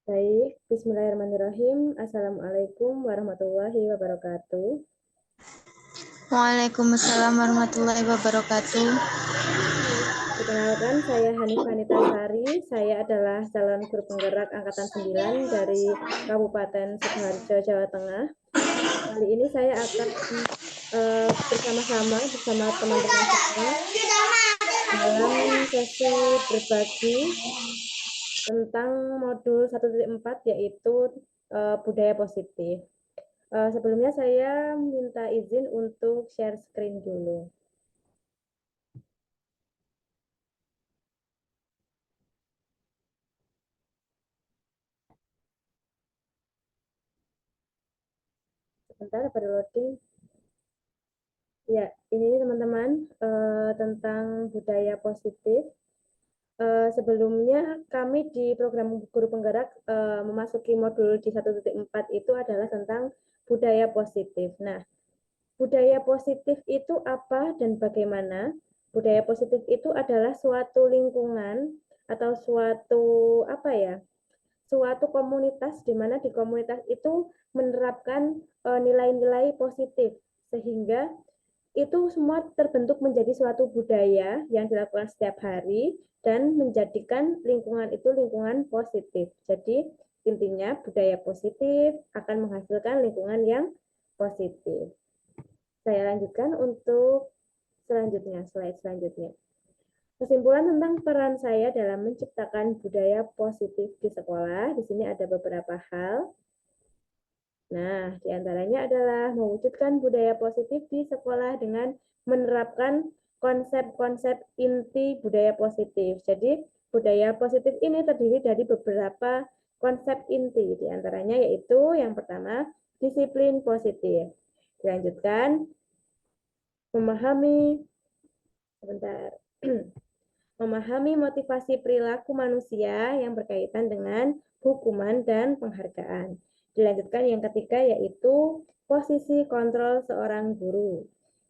Baik, bismillahirrahmanirrahim. Assalamualaikum warahmatullahi wabarakatuh. Waalaikumsalam warahmatullahi wabarakatuh. Perkenalkan, saya Hanifah Anita Sari. Saya adalah calon guru penggerak Angkatan 9 dari Kabupaten Sukoharjo, Jawa Tengah. Kali ini saya akan bersama-sama bersama teman-teman semua dalam sesi berbagi tentang modul 1.4 yaitu budaya positif. Sebelumnya saya minta izin untuk share screen dulu. Sebentar, baru loading. Ya, ini teman-teman tentang budaya positif. Sebelumnya kami di program guru penggerak memasuki modul di 1.4 itu adalah tentang budaya positif. Nah, budaya positif itu apa dan bagaimana? Budaya positif itu adalah suatu lingkungan atau suatu apa ya? Suatu komunitas di mana di komunitas itu menerapkan nilai-nilai positif sehingga itu semua terbentuk menjadi suatu budaya yang dilakukan setiap hari dan menjadikan lingkungan itu lingkungan positif. Jadi intinya budaya positif akan menghasilkan lingkungan yang positif. Saya lanjutkan untuk selanjutnya, slide selanjutnya. Kesimpulan tentang peran saya dalam menciptakan budaya positif di sekolah, di sini ada beberapa hal. Nah, diantaranya adalah mewujudkan budaya positif di sekolah dengan menerapkan konsep-konsep inti budaya positif. Jadi, budaya positif ini terdiri dari beberapa konsep inti, diantaranya yaitu yang pertama, disiplin positif. Dilanjutkan, memahami, sebentar, memahami motivasi perilaku manusia yang berkaitan dengan hukuman dan penghargaan. Dilanjutkan yang ketiga yaitu posisi kontrol seorang guru.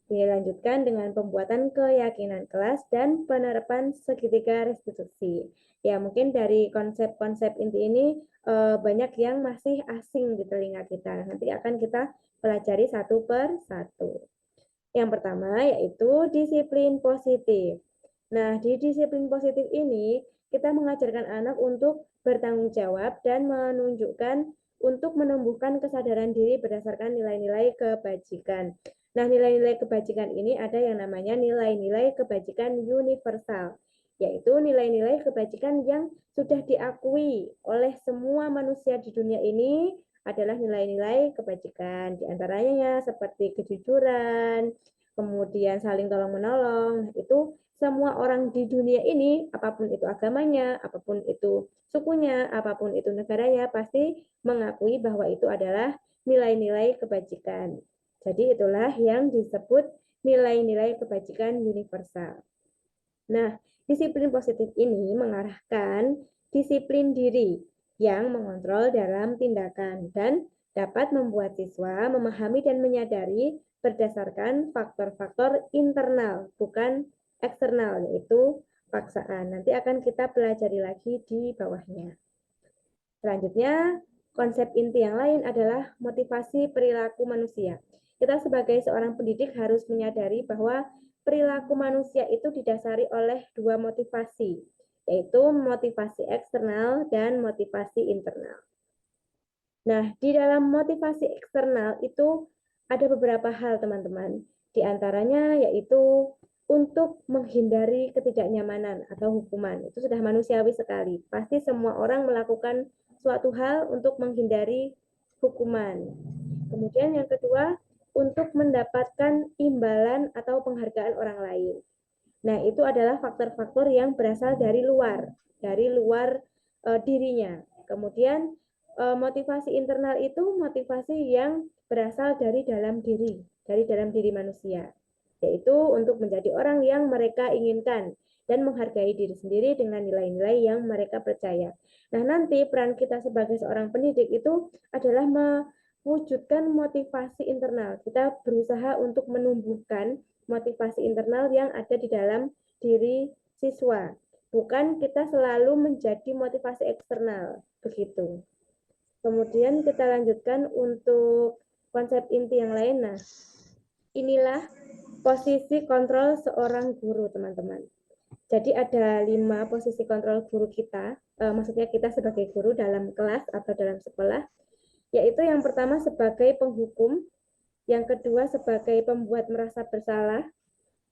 Dilanjutkan dengan pembuatan keyakinan kelas dan penerapan segitiga restitusi. Ya, mungkin dari konsep-konsep inti ini banyak yang masih asing di telinga kita. Nanti akan kita pelajari satu per satu. Yang pertama yaitu disiplin positif. Nah, di disiplin positif ini kita mengajarkan anak untuk bertanggung jawab dan menunjukkan untuk menumbuhkan kesadaran diri berdasarkan nilai-nilai kebajikan. Nah, nilai-nilai kebajikan ini ada yang namanya nilai-nilai kebajikan universal, yaitu nilai-nilai kebajikan yang sudah diakui oleh semua manusia di dunia ini adalah nilai-nilai kebajikan. Di antaranya seperti kejujuran, kemudian saling tolong-menolong. Itu semua orang di dunia ini, apapun itu agamanya, apapun itu sukunya, apapun itu negaranya, pasti mengakui bahwa itu adalah nilai-nilai kebajikan. Jadi itulah yang disebut nilai-nilai kebajikan universal. Nah, disiplin positif ini mengarahkan disiplin diri yang mengontrol dalam tindakan dan dapat membuat siswa memahami dan menyadari berdasarkan faktor-faktor internal, bukan eksternal, yaitu paksaan. Nanti akan kita pelajari lagi di bawahnya. Selanjutnya, konsep inti yang lain adalah motivasi perilaku manusia. Kita sebagai seorang pendidik harus menyadari bahwa perilaku manusia itu didasari oleh dua motivasi, yaitu motivasi eksternal dan motivasi internal. Nah, di dalam motivasi eksternal itu ada beberapa hal, teman-teman. Di antaranya yaitu untuk menghindari ketidaknyamanan atau hukuman. Itu sudah manusiawi sekali. Pasti semua orang melakukan suatu hal untuk menghindari hukuman. Kemudian yang kedua, untuk mendapatkan imbalan atau penghargaan orang lain. Nah, itu adalah faktor-faktor yang berasal dari luar dirinya. Kemudian motivasi internal itu motivasi yang berasal dari dalam diri manusia, yaitu untuk menjadi orang yang mereka inginkan dan menghargai diri sendiri dengan nilai-nilai yang mereka percaya. Nah, nanti peran kita sebagai seorang pendidik itu adalah mewujudkan motivasi internal. Kita berusaha untuk menumbuhkan motivasi internal yang ada di dalam diri siswa. bukan kita selalu menjadi motivasi eksternal, begitu. Kemudian kita lanjutkan untuk konsep inti yang lain. Nah, inilah posisi kontrol seorang guru, teman-teman. Jadi ada 5 posisi kontrol guru kita, maksudnya kita sebagai guru dalam kelas atau dalam sekolah, yaitu yang pertama sebagai penghukum, yang kedua sebagai pembuat merasa bersalah,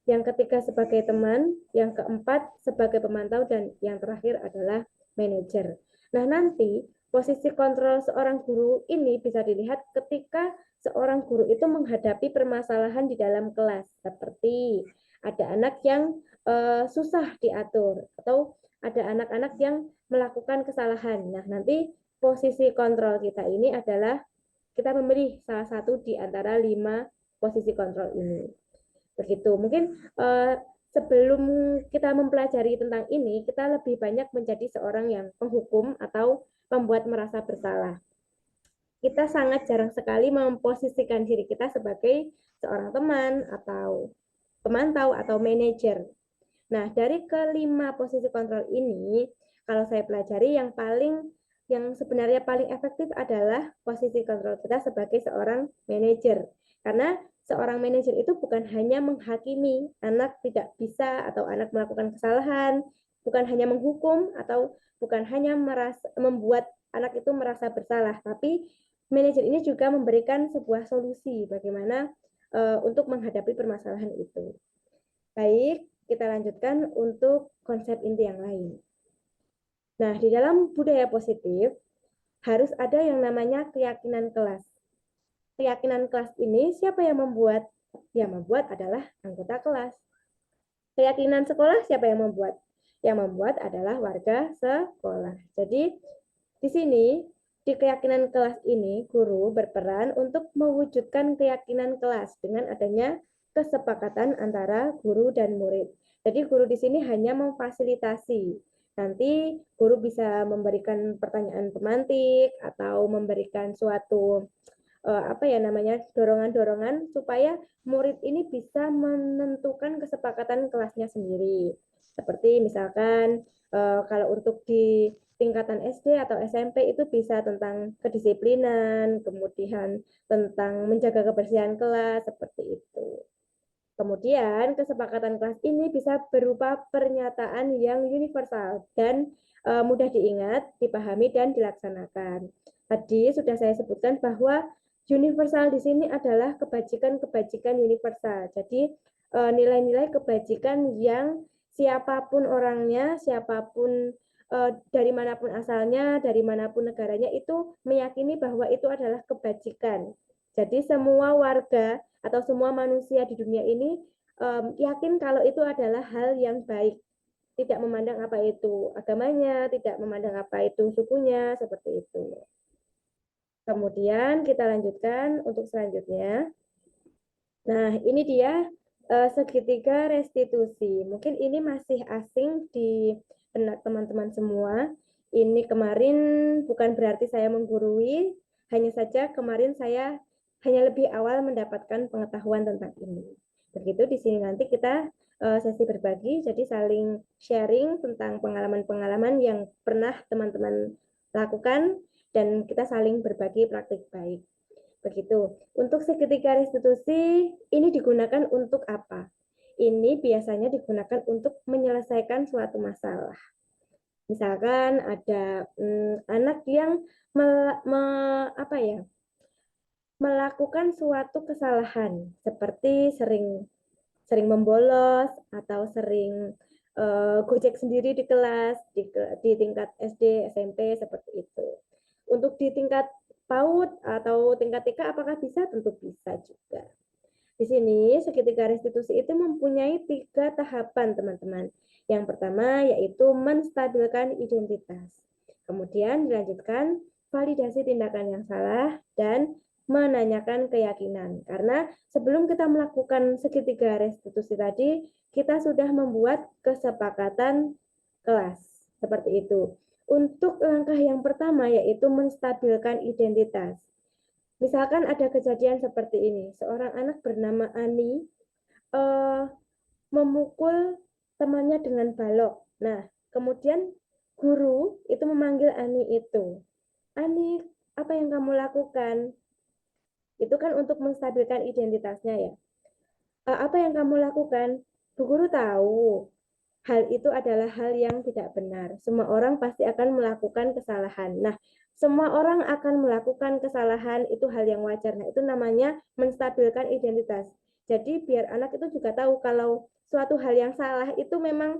yang ketiga sebagai teman, yang keempat sebagai pemantau, dan yang terakhir adalah manajer. Nah, nanti posisi kontrol seorang guru ini bisa dilihat ketika seorang guru itu menghadapi permasalahan di dalam kelas, seperti ada anak yang susah diatur, atau ada anak-anak yang melakukan kesalahan. Nah, nanti posisi kontrol kita ini adalah kita memilih salah satu di antara 5 posisi kontrol ini. Begitu. Mungkin sebelum kita mempelajari tentang ini, kita lebih banyak menjadi seorang yang penghukum atau pembuat merasa bersalah. Kita sangat jarang sekali memposisikan diri kita sebagai seorang teman atau pemantau atau manajer. Nah, dari kelima posisi kontrol ini, kalau saya pelajari yang sebenarnya paling efektif adalah posisi kontrol kita sebagai seorang manajer. Karena seorang manajer itu bukan hanya menghakimi anak tidak bisa atau anak melakukan kesalahan, bukan hanya menghukum atau bukan hanya membuat anak itu merasa bersalah, tapi manajer ini juga memberikan sebuah solusi bagaimana untuk menghadapi permasalahan itu. Baik, kita lanjutkan untuk konsep inti yang lain. Nah, di dalam budaya positif harus ada yang namanya keyakinan kelas. Keyakinan kelas ini siapa yang membuat? Yang membuat adalah anggota kelas. Keyakinan sekolah siapa yang membuat? Yang membuat adalah warga sekolah. Jadi di sini di keyakinan kelas ini guru berperan untuk mewujudkan keyakinan kelas dengan adanya kesepakatan antara guru dan murid. Jadi guru di sini hanya memfasilitasi. Nanti guru bisa memberikan pertanyaan pemantik atau memberikan suatu dorongan-dorongan supaya murid ini bisa menentukan kesepakatan kelasnya sendiri. Seperti misalkan kalau untuk di tingkatan SD atau SMP itu bisa tentang kedisiplinan, kemudian tentang menjaga kebersihan kelas, seperti itu. Kemudian kesepakatan kelas ini bisa berupa pernyataan yang universal dan mudah diingat, dipahami, dan dilaksanakan. Tadi sudah saya sebutkan bahwa universal di sini adalah kebajikan-kebajikan universal. Jadi nilai-nilai kebajikan yang siapapun orangnya, siapapun dari manapun asalnya, dari manapun negaranya itu meyakini bahwa itu adalah kebajikan. Jadi semua warga atau semua manusia di dunia ini yakin kalau itu adalah hal yang baik. Tidak memandang apa itu agamanya, tidak memandang apa itu sukunya, seperti itu. Kemudian kita lanjutkan untuk selanjutnya. Nah, ini dia segitiga restitusi. Mungkin ini masih asing di benak teman-teman semua. Ini kemarin bukan berarti saya menggurui, hanya saja kemarin saya hanya lebih awal mendapatkan pengetahuan tentang ini. Begitu di sini nanti kita sesi berbagi, jadi saling sharing tentang pengalaman-pengalaman yang pernah teman-teman lakukan dan kita saling berbagi praktik baik. Begitu. Untuk segitiga restitusi ini digunakan untuk apa? Ini biasanya digunakan untuk menyelesaikan suatu masalah. Misalkan ada anak yang melakukan suatu kesalahan seperti sering membolos atau sering gojek sendiri di kelas di tingkat SD, SMP seperti itu. Untuk di tingkat PAUD atau tingkat TK apakah bisa? Tentu bisa juga. Di sini segitiga restitusi itu mempunyai 3 tahapan, teman-teman. Yang pertama yaitu menstabilkan identitas. Kemudian dilanjutkan validasi tindakan yang salah dan menanyakan keyakinan. Karena sebelum kita melakukan segitiga restitusi tadi, kita sudah membuat kesepakatan kelas. Seperti itu. Untuk langkah yang pertama yaitu menstabilkan identitas. Misalkan ada kejadian seperti ini, seorang anak bernama Ani memukul temannya dengan balok. Nah, Kemudian guru itu memanggil Ani itu. Ani, apa yang kamu lakukan? Itu kan untuk menstabilkan identitasnya ya. Apa yang kamu lakukan? Bu guru tahu, hal itu adalah hal yang tidak benar. Semua orang pasti akan melakukan kesalahan. Nah, semua orang akan melakukan kesalahan, itu hal yang wajar. Nah, itu namanya menstabilkan identitas. Jadi biar anak itu juga tahu kalau suatu hal yang salah itu memang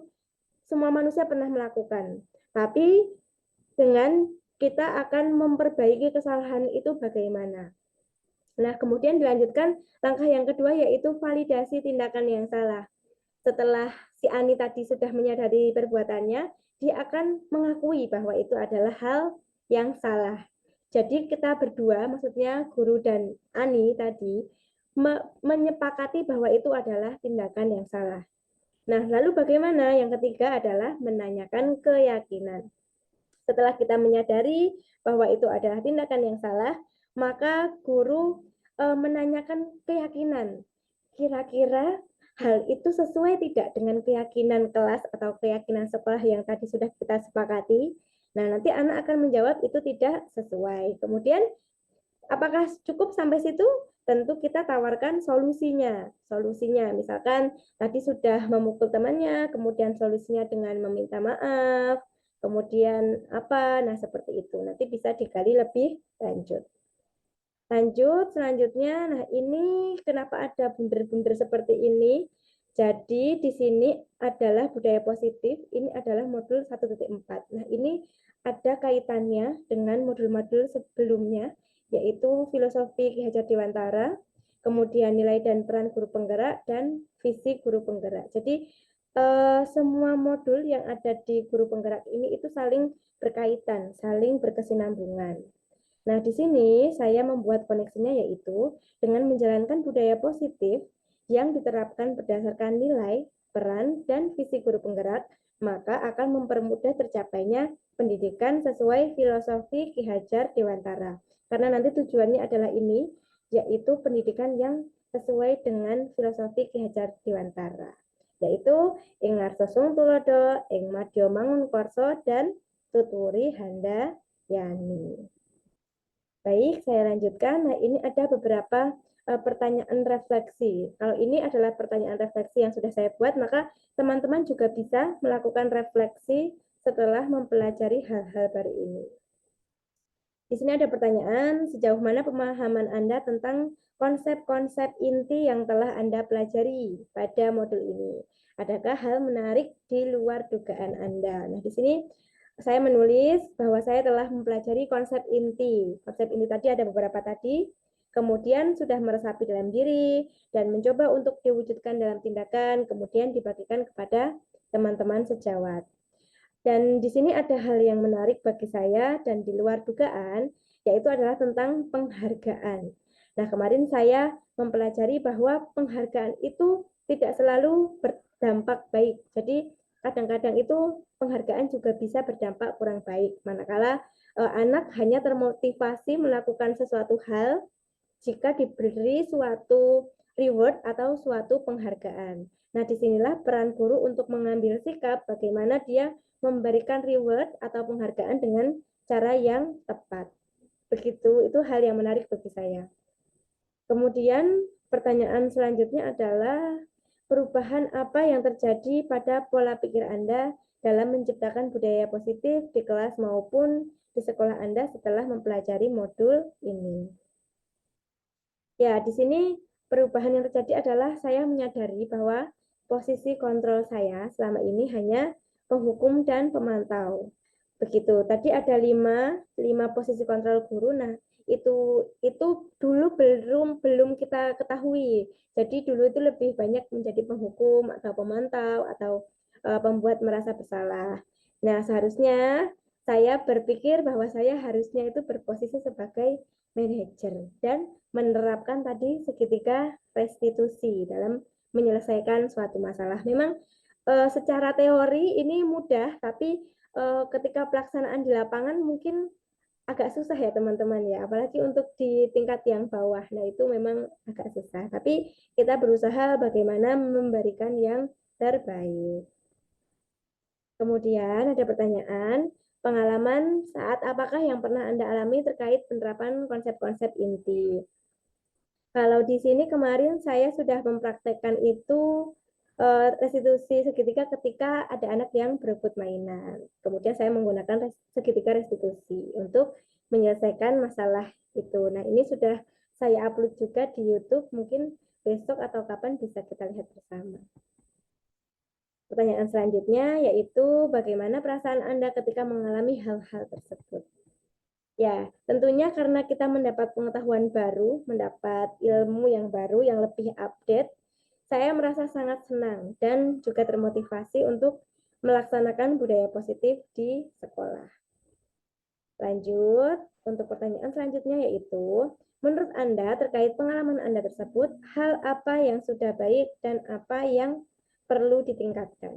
semua manusia pernah melakukan. Tapi dengan kita akan memperbaiki kesalahan itu bagaimana. Nah, kemudian dilanjutkan langkah yang kedua yaitu validasi tindakan yang salah. Setelah si Ani tadi sudah menyadari perbuatannya, dia akan mengakui bahwa itu adalah hal yang salah. Jadi kita berdua, maksudnya guru dan Ani tadi, menyepakati bahwa itu adalah tindakan yang salah. Nah, lalu bagaimana? Yang ketiga adalah menanyakan keyakinan. Setelah kita menyadari bahwa itu adalah tindakan yang salah, maka guru menanyakan keyakinan. Kira-kira hal itu sesuai tidak dengan keyakinan kelas atau keyakinan sekolah yang tadi sudah kita sepakati? Nah, nanti anak akan menjawab itu tidak sesuai. Kemudian, apakah cukup sampai situ? Tentu kita tawarkan solusinya. Solusinya, misalkan tadi sudah memukul temannya, kemudian solusinya dengan meminta maaf, kemudian apa? Nah, seperti itu. Nanti bisa digali lebih lanjut. Lanjut, selanjutnya, nah ini kenapa ada bunder-bunder seperti ini? Jadi di sini adalah budaya positif, ini adalah modul 1.4. Nah ini ada kaitannya dengan modul-modul sebelumnya, yaitu filosofi Ki Hajar Dewantara, kemudian nilai dan peran guru penggerak, dan visi guru penggerak. Jadi semua modul yang ada di guru penggerak ini itu saling berkaitan, saling berkesinambungan. Nah, di sini saya membuat koneksinya yaitu dengan menjalankan budaya positif yang diterapkan berdasarkan nilai, peran, dan visi guru penggerak, maka akan mempermudah tercapainya pendidikan sesuai filosofi Ki Hajar Dewantara. Karena nanti tujuannya adalah ini, yaitu pendidikan yang sesuai dengan filosofi Ki Hajar Dewantara, yaitu ing ngarsa sung tulodo, ing madya mangun korso, dan tuturi handa yani. Baik, saya lanjutkan. Nah, ini ada beberapa pertanyaan refleksi. Kalau ini adalah pertanyaan refleksi yang sudah saya buat, maka teman-teman juga bisa melakukan refleksi setelah mempelajari hal-hal baru ini. Di sini ada pertanyaan, sejauh mana pemahaman Anda tentang konsep-konsep inti yang telah Anda pelajari pada modul ini? Adakah hal menarik di luar dugaan Anda? Nah, di sini saya menulis bahwa saya telah mempelajari konsep inti. Konsep inti tadi ada beberapa tadi, kemudian sudah meresapi dalam diri, dan mencoba untuk diwujudkan dalam tindakan, kemudian dibagikan kepada teman-teman sejawat. Dan di sini ada hal yang menarik bagi saya dan di luar dugaan, yaitu adalah tentang penghargaan. Nah, kemarin saya mempelajari bahwa penghargaan itu tidak selalu berdampak baik. Jadi, kadang-kadang itu penghargaan juga bisa berdampak kurang baik. Manakala anak hanya termotivasi melakukan sesuatu hal jika diberi suatu reward atau suatu penghargaan. Nah, disinilah peran guru untuk mengambil sikap bagaimana dia memberikan reward atau penghargaan dengan cara yang tepat. Begitu, itu hal yang menarik bagi saya. Kemudian pertanyaan selanjutnya adalah perubahan apa yang terjadi pada pola pikir Anda dalam menciptakan budaya positif di kelas maupun di sekolah Anda setelah mempelajari modul ini. Ya, di sini perubahan yang terjadi adalah saya menyadari bahwa posisi kontrol saya selama ini hanya penghukum dan pemantau. Begitu. Tadi ada lima posisi kontrol guru. Nah, itu dulu belum kita ketahui. Jadi dulu itu lebih banyak menjadi penghukum atau pemantau atau pembuat merasa bersalah. Nah, seharusnya saya berpikir bahwa saya harusnya itu berposisi sebagai manajer dan menerapkan tadi segitiga restitusi dalam menyelesaikan suatu masalah. Memang secara teori ini mudah, tapi ketika pelaksanaan di lapangan mungkin agak susah ya teman-teman ya, apalagi untuk di tingkat yang bawah. Nah, itu memang agak susah, tapi kita berusaha bagaimana memberikan yang terbaik. Kemudian ada pertanyaan, pengalaman saat apakah yang pernah Anda alami terkait penerapan konsep-konsep inti. Kalau di sini kemarin saya sudah mempraktekkan itu restitusi segitiga ketika ada anak yang berebut mainan. Kemudian saya menggunakan segitiga restitusi untuk menyelesaikan masalah itu. Nah, ini sudah saya upload juga di YouTube. Mungkin besok atau kapan bisa kita lihat bersama. Pertanyaan selanjutnya yaitu bagaimana perasaan Anda ketika mengalami hal-hal tersebut? Ya, tentunya karena kita mendapat pengetahuan baru, mendapat ilmu yang baru, yang lebih update, saya merasa sangat senang dan juga termotivasi untuk melaksanakan budaya positif di sekolah. Lanjut, untuk pertanyaan selanjutnya yaitu, menurut Anda terkait pengalaman Anda tersebut, hal apa yang sudah baik dan apa yang perlu ditingkatkan?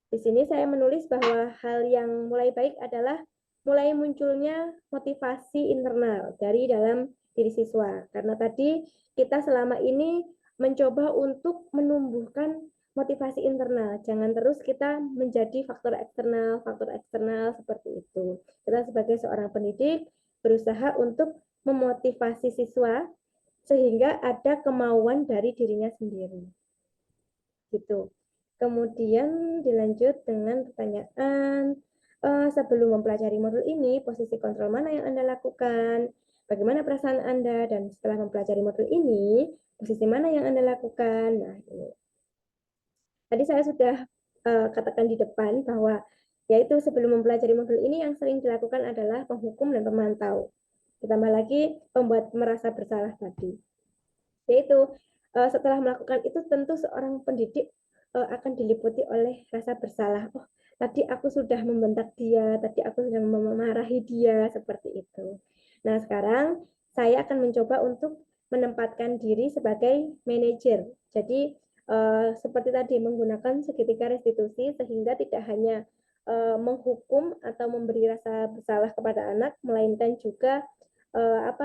Di sini saya menulis bahwa hal yang mulai baik adalah mulai munculnya motivasi internal dari dalam diri siswa. Karena tadi kita selama ini mencoba untuk menumbuhkan motivasi internal. Jangan terus kita menjadi faktor eksternal seperti itu. Kita sebagai seorang pendidik berusaha untuk memotivasi siswa sehingga ada kemauan dari dirinya sendiri. Gitu. Kemudian dilanjut dengan pertanyaan, sebelum mempelajari modul ini, posisi kontrol mana yang Anda lakukan? Bagaimana perasaan Anda? Dan setelah mempelajari modul ini, posisi mana yang Anda lakukan? Nah, ini. Tadi saya sudah katakan di depan bahwa yaitu sebelum mempelajari modul ini yang sering dilakukan adalah penghukum dan pemantau. Ditambah lagi pembuat merasa bersalah tadi. Yaitu setelah melakukan itu tentu seorang pendidik akan diliputi oleh rasa bersalah. Oh, tadi aku sudah membentak dia, tadi aku sudah memarahi dia, seperti itu. Nah, sekarang saya akan mencoba untuk menempatkan diri sebagai manajer. Jadi, seperti tadi, menggunakan segitiga restitusi sehingga tidak hanya menghukum atau memberi rasa bersalah kepada anak, melainkan juga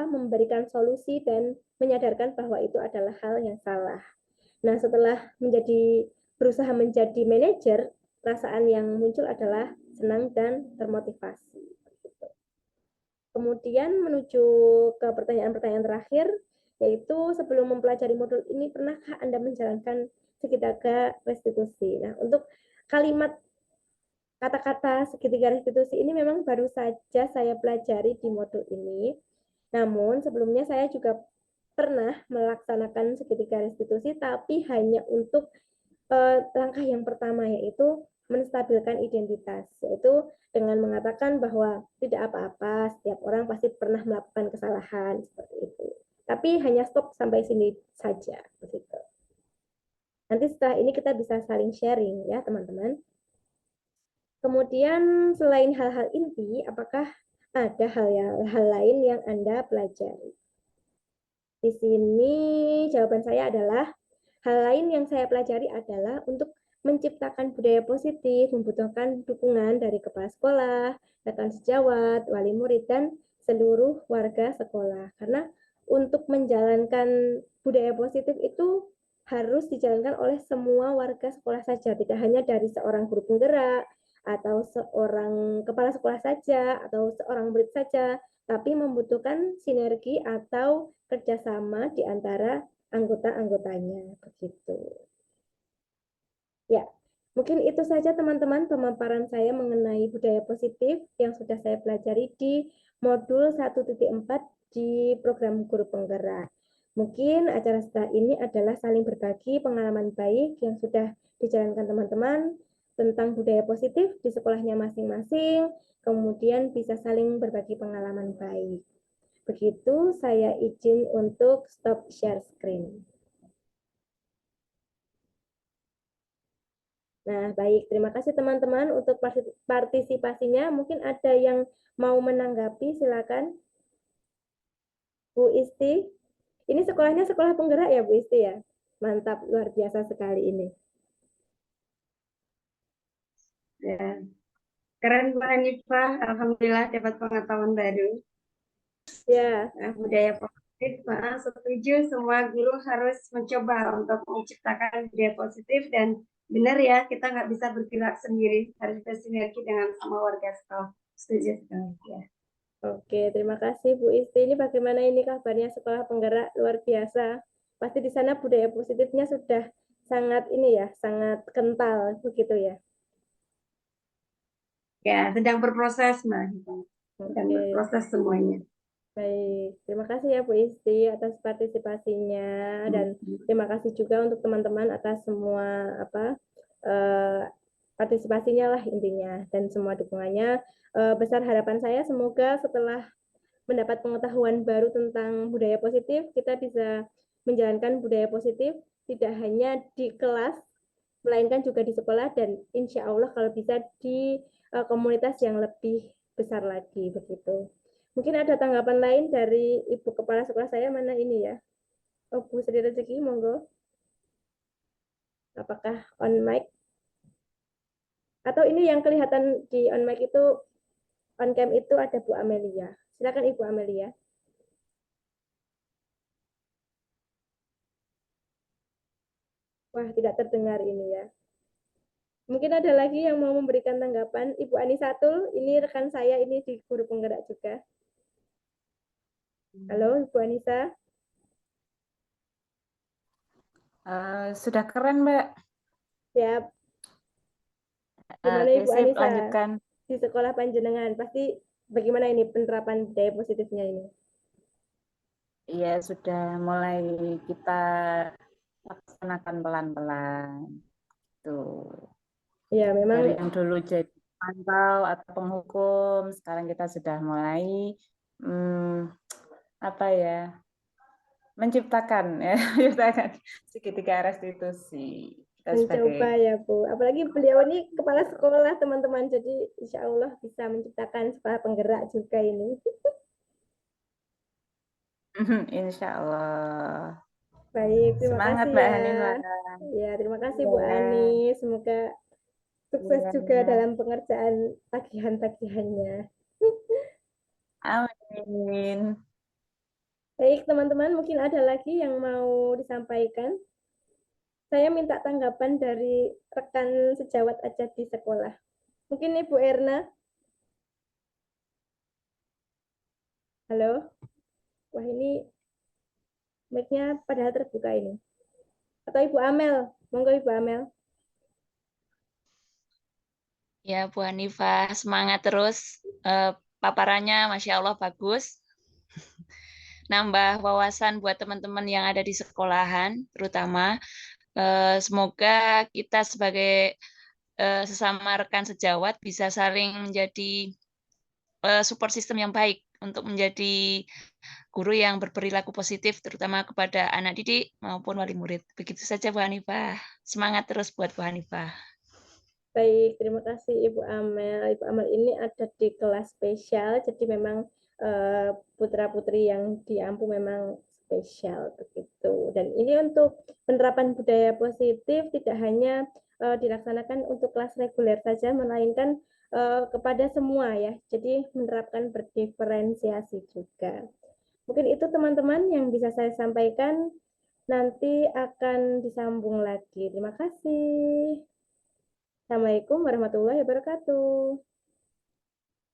memberikan solusi dan menyadarkan bahwa itu adalah hal yang salah. Nah, setelah berusaha menjadi manajer, perasaan yang muncul adalah senang dan termotivasi. Kemudian menuju ke pertanyaan-pertanyaan terakhir, yaitu sebelum mempelajari modul ini, pernahkah Anda menjalankan segitiga restitusi? Nah, untuk kalimat kata-kata segitiga restitusi ini memang baru saja saya pelajari di modul ini. Namun sebelumnya saya juga pernah melaksanakan segitiga restitusi, tapi hanya untuk langkah yang pertama, yaitu menstabilkan identitas, yaitu dengan mengatakan bahwa tidak apa-apa, setiap orang pasti pernah melakukan kesalahan seperti itu. Tapi hanya stop sampai sini saja, begitu. Nanti setelah ini kita bisa saling sharing ya, teman-teman. Kemudian selain hal-hal inti, apakah ada hal lain yang Anda pelajari? Di sini jawaban saya adalah hal lain yang saya pelajari adalah untuk menciptakan budaya positif membutuhkan dukungan dari kepala sekolah, rekan sejawat, wali murid, dan seluruh warga sekolah. Karena untuk menjalankan budaya positif itu harus dijalankan oleh semua warga sekolah saja, tidak hanya dari seorang guru penggerak, atau seorang kepala sekolah saja, atau seorang murid saja, tapi membutuhkan sinergi atau kerjasama di antara anggota-anggotanya. Begitu. Ya, mungkin itu saja teman-teman pemaparan saya mengenai budaya positif yang sudah saya pelajari di modul 1.4 di program guru penggerak. Mungkin acara setelah ini adalah saling berbagi pengalaman baik yang sudah dijalankan teman-teman tentang budaya positif di sekolahnya masing-masing, kemudian bisa saling berbagi pengalaman baik. Begitu, saya izin untuk stop share screen. Nah, baik. Terima kasih teman-teman untuk partisipasinya. Mungkin ada yang mau menanggapi, silakan. Bu Isti. Ini sekolahnya sekolah penggerak ya, Bu Isti ya? Mantap, luar biasa sekali ini. Ya. Keren Mbak Hanifah, Alhamdulillah dapat pengetahuan baru. Ya. Budaya positif, setuju semua guru harus mencoba untuk menciptakan budaya positif dan benar ya, kita nggak bisa bergerak sendiri, harus bersinergi dengan sama warga sekolah. Setuju sekali ya. Oke, terima kasih Bu Isti. Ini bagaimana ini kabarnya sekolah penggerak luar biasa. Pasti di sana budaya positifnya sudah sangat ini ya, sangat kental begitu ya. Ya, sedang berproses, Mbak. Sedang Oke, berproses semuanya. baik. Terima kasih ya Bu Isti atas partisipasinya dan terima kasih juga untuk teman-teman atas semua eh, partisipasinya lah intinya dan semua dukungannya. Besar harapan saya semoga setelah mendapat pengetahuan baru tentang budaya positif, kita bisa menjalankan budaya positif tidak hanya di kelas, melainkan juga di sekolah dan insya Allah kalau bisa di komunitas yang lebih besar lagi begitu. Mungkin ada tanggapan lain dari Ibu Kepala Sekolah saya mana ini ya? Oh, Bu Sri Rezeki, monggo. Apakah on mic? Atau ini yang kelihatan di on mic itu, on cam itu ada Bu Amelia. Silakan Ibu Amelia. Wah, tidak terdengar ini ya. Mungkin ada lagi yang mau memberikan tanggapan. Ibu Anisatul, ini rekan saya ini di guru penggerak juga. Halo, Ibu Anissa. Sudah keren, Mbak. Siap. Gimana Oke, Ibu sip, Anissa? lanjutkan. Di sekolah panjenengan, pasti bagaimana ini penerapan budaya positifnya ini? Iya, sudah mulai kita laksanakan pelan-pelan. Tuh. Ya, memang Dari yang dulu jadi pantau atau penghukum, sekarang kita sudah mulai apa ya, menciptakan ya, menciptakan segitiga restitusi. Kita sebagai mencoba ya Bu. Apalagi beliau ini kepala sekolah teman-teman, jadi insya Allah bisa menciptakan sekolah penggerak juga ini. insya Allah. Baik, terima Semangat kasih Mbak ya. Hanifah. Ya, terima kasih Bu Ya, Ani. Semoga sukses juga ya. dalam pengerjaan tagihan-tagihannya. Amin. Baik, teman-teman, mungkin ada lagi yang mau disampaikan. Saya minta tanggapan dari rekan sejawat aja di sekolah. Mungkin Ibu Erna. Halo. Wah, ini mic-nya padahal terbuka ini. Atau Ibu Amel. Monggo Ibu Amel. Ya, Bu Hanifah, semangat terus. Paparannya Masya Allah bagus. Nambah wawasan buat teman-teman yang ada di sekolahan, terutama. Semoga kita sebagai sesama rekan sejawat bisa saling menjadi support system yang baik untuk menjadi guru yang berperilaku positif, terutama kepada anak didik maupun wali murid. Begitu saja, Bu Hanifah. Semangat terus buat Bu Hanifah. Baik, terima kasih Ibu Amel. Ibu Amel ini ada di kelas spesial, jadi memang putra-putri yang diampu memang spesial begitu. Dan ini untuk penerapan budaya positif tidak hanya dilaksanakan untuk kelas reguler saja, melainkan kepada semua ya. Jadi menerapkan berdiferensiasi juga. Mungkin itu teman-teman yang bisa saya sampaikan. Nanti akan disambung lagi. Terima kasih. Assalamualaikum warahmatullahi wabarakatuh.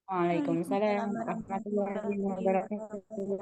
Waalaikumsalam warahmatullahi wabarakatuh.